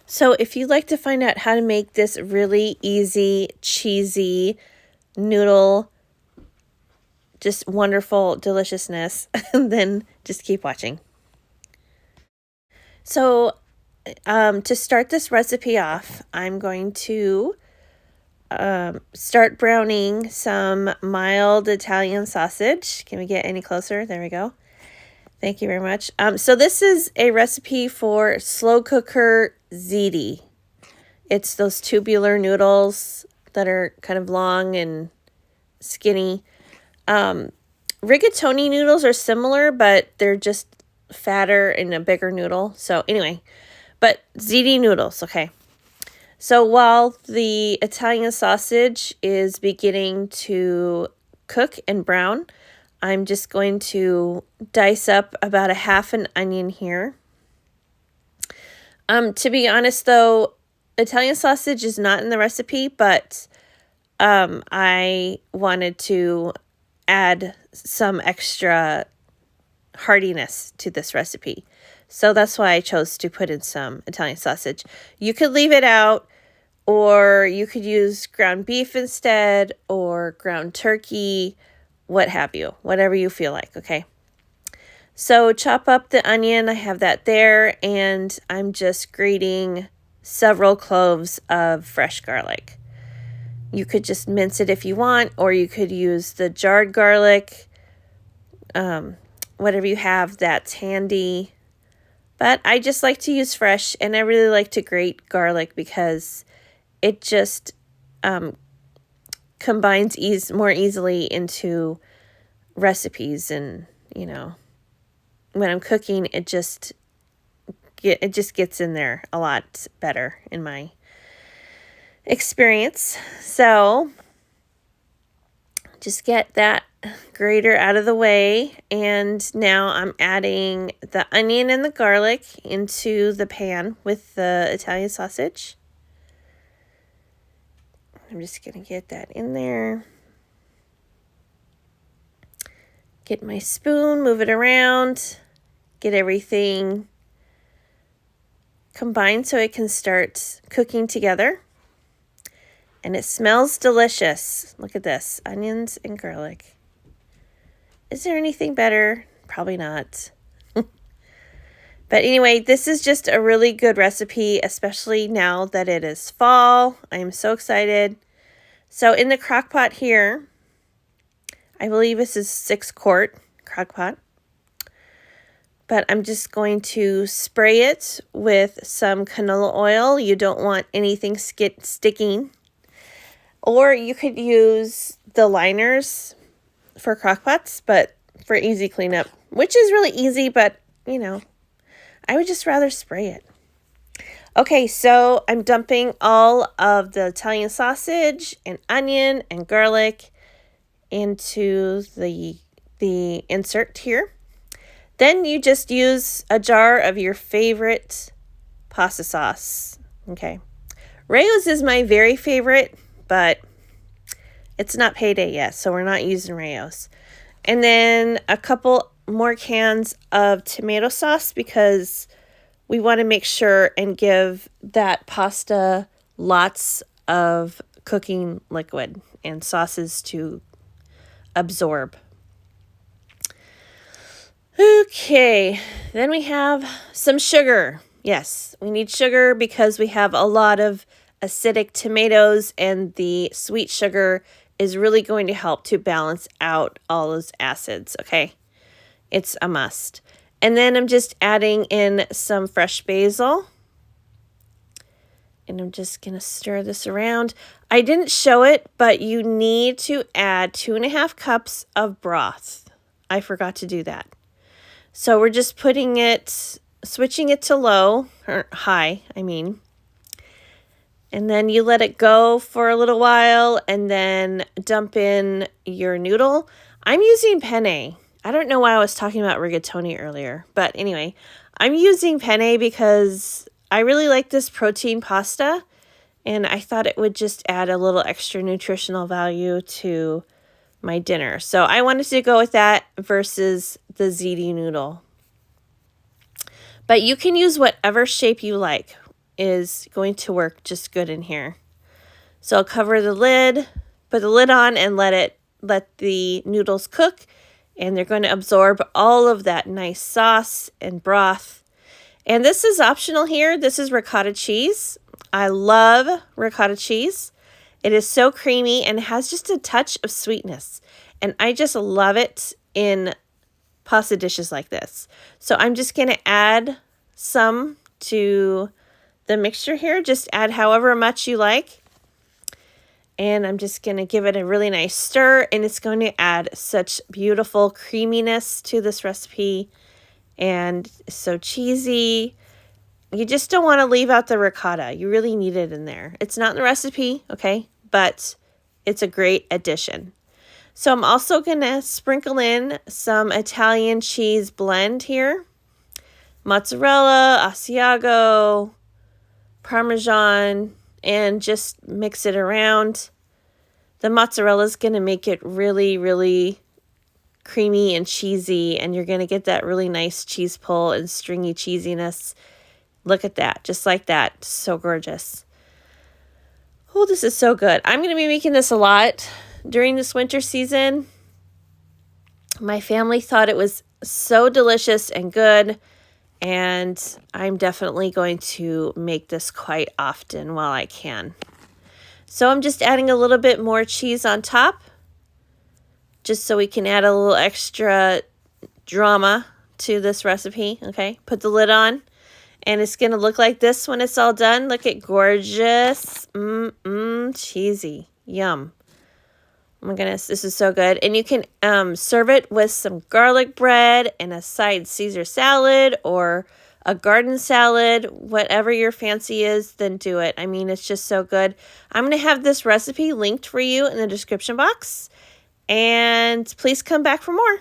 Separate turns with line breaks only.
So if you'd like to find out how to make this really easy, cheesy noodle, just wonderful deliciousness, then just keep watching. So to start this recipe off, I'm going to start browning some mild Italian sausage. Can we get any closer? There we go. Thank you very much. So this is a recipe for slow cooker ziti. It's those tubular noodles that are kind of long and skinny. Rigatoni noodles are similar, but they're just fatter and a bigger noodle. So anyway, but ziti noodles, okay. So while the Italian sausage is beginning to cook and brown, I'm just going to dice up about a half an onion here. To be honest though, Italian sausage is not in the recipe, but I wanted to add some extra heartiness to this recipe. So that's why I chose to put in some Italian sausage. You could leave it out, or you could use ground beef instead, or ground turkey, what have you, whatever you feel like, okay? So chop up the onion, I have that there, and I'm just grating several cloves of fresh garlic. You could just mince it if you want, or you could use the jarred garlic, whatever you have that's handy. But I just like to use fresh, and I really like to grate garlic because it just combines more easily into recipes, and when I'm cooking, it just gets in there a lot better in my experience. So just get that grater out of the way, and now I'm adding the onion and the garlic into the pan with the Italian sausage. I'm just going to get that in there. Get my spoon, move it around, get everything combined so it can start cooking together. And it smells delicious. Look at this, onions and garlic. Is there anything better? Probably not. But anyway, this is just a really good recipe, especially now that it is fall. I am so excited. So in the crock pot here, I believe this is 6-quart crock pot. But I'm just going to spray it with some canola oil. You don't want anything sticking. Or you could use the liners for crock pots, but for easy cleanup, which is really easy, but I would just rather spray it. Okay, so I'm dumping all of the Italian sausage and onion and garlic into the insert here. Then you just use a jar of your favorite pasta sauce. Okay. Rayo's is my very favorite, but it's not payday yet, so we're not using Rayo's. And then a couple more cans of tomato sauce, because we want to make sure and give that pasta lots of cooking liquid and sauces to absorb. Okay, then we have some sugar. Yes, we need sugar because we have a lot of acidic tomatoes, and the sweet sugar is really going to help to balance out all those acids, okay? It's a must. And then I'm just adding in some fresh basil. And I'm just going to stir this around. I didn't show it, but you need to add 2.5 cups of broth. I forgot to do that. So we're just switching it to low, or high, I mean. And then you let it go for a little while, and then dump in your noodle. I'm using penne. I don't know why I was talking about rigatoni earlier, but anyway, I'm using penne because I really like this protein pasta, and I thought it would just add a little extra nutritional value to my dinner. So I wanted to go with that versus the ziti noodle. But you can use whatever shape you like. is going to work just good in here. So I'll cover the lid, put the lid on, and let the noodles cook, and they're going to absorb all of that nice sauce and broth. And this is optional here. This is ricotta cheese. I love ricotta cheese. It is so creamy and has just a touch of sweetness. And I just love it in pasta dishes like this. So I'm just going to add some to the mixture here. Just add however much you like. And I'm just going to give it a really nice stir. And it's going to add such beautiful creaminess to this recipe. And so cheesy. You just don't want to leave out the ricotta. You really need it in there. It's not in the recipe, okay? But it's a great addition. So I'm also going to sprinkle in some Italian cheese blend here. Mozzarella, Asiago, Parmesan, and just mix it around. The mozzarella is going to make it really, really creamy and cheesy, and you're going to get that really nice cheese pull and stringy cheesiness. Look at that, just like that. So gorgeous. Oh, this is so good. I'm going to be making this a lot during this winter season. My family thought it was so delicious and good, and I'm definitely going to make this quite often while I can. So I'm just adding a little bit more cheese on top, just so we can add a little extra drama to this recipe, okay? Put the lid on, and it's going to look like this when it's all done. Look at gorgeous, cheesy, yum. Oh my goodness, this is so good. And you can serve it with some garlic bread and a side Caesar salad or a garden salad, whatever your fancy is, then do it. I mean, it's just so good. I'm going to have this recipe linked for you in the description box. And please come back for more.